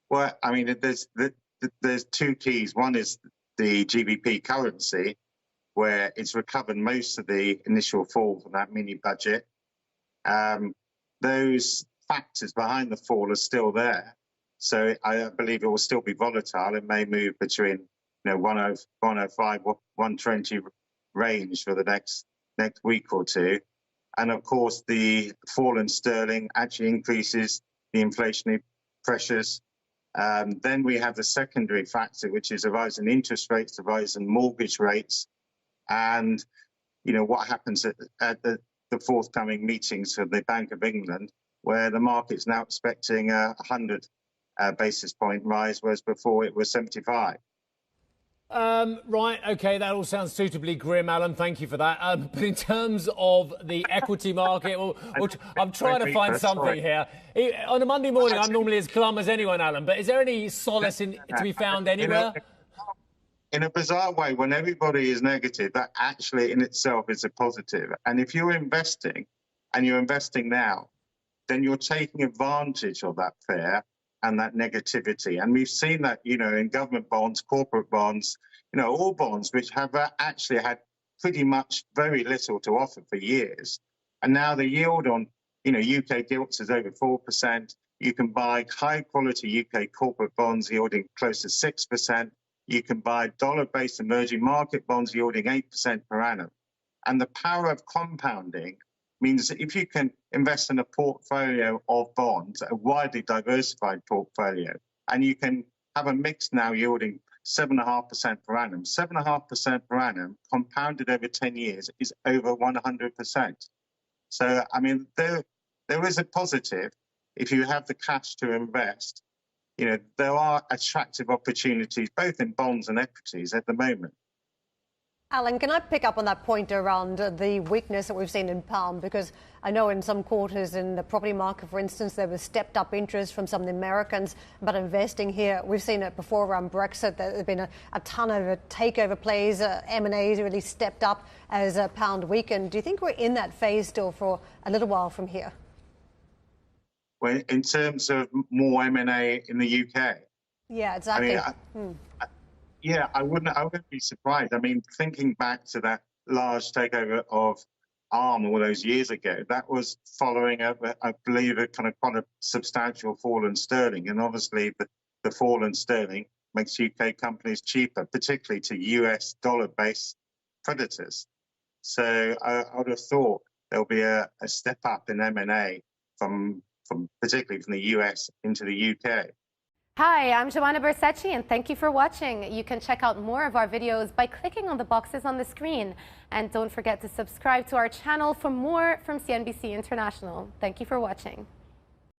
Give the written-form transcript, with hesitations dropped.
Well, I mean, there's two keys. One is the GBP currency, where it's recovered most of the initial fall from that mini budget. Those factors behind the fall are still there. So I believe it will still be volatile. It may move between 105, 120 range for the next week or two. And of course, the fall in sterling actually increases the inflationary pressures. Then we have the secondary factor, which is a rise in interest rates, a rise in mortgage rates, and what happens at the forthcoming meetings of the Bank of England, where the market's now expecting a 100 basis point rise, whereas before it was 75. Right, OK, that all sounds suitably grim, Alan. Thank you for that. But in terms of the equity market, I'm trying to find something here. On a Monday morning, I'm normally as glum as anyone, Alan, but is there any solace to be found anywhere? In a bizarre way, when everybody is negative, that actually in itself is a positive. And if you're investing, and you're investing now, then you're taking advantage of that fear and that negativity. And we've seen that, in government bonds, corporate bonds, all bonds which have actually had pretty much very little to offer for years. And now the yield on, UK gilts is over 4%. You can buy high quality UK corporate bonds yielding close to 6%. You can buy dollar-based emerging market bonds yielding 8% per annum. And the power of compounding means that if you can invest in a portfolio of bonds, a widely diversified portfolio, and you can have a mix now yielding 7.5% per annum. 7.5% per annum compounded over 10 years is over 100%. So, I mean, there is a positive if you have the cash to invest. There are attractive opportunities both in bonds and equities at the moment. Alan, can I pick up on that point around the weakness that we've seen in pound? Because I know in some quarters in the property market, for instance, there was stepped up interest from some of the Americans about investing here. We've seen it before around Brexit. There's been a ton of takeover plays. M&A's really stepped up as pound weakened. Do you think we're in that phase still for a little while from here? Well, in terms of more M&A in the UK? Yeah, exactly. Yeah, I wouldn't be surprised. I mean, thinking back to that large takeover of Arm all those years ago, that was following, I believe, a kind of quite a substantial fall in sterling. And obviously, the fall in sterling makes UK companies cheaper, particularly to US dollar-based creditors. So I would have thought there'll be a step up in M&A particularly from the US into the UK. Hi, I'm Joanna Bersecci, and thank you for watching. You can check out more of our videos by clicking on the boxes on the screen. And don't forget to subscribe to our channel for more from CNBC International. Thank you for watching.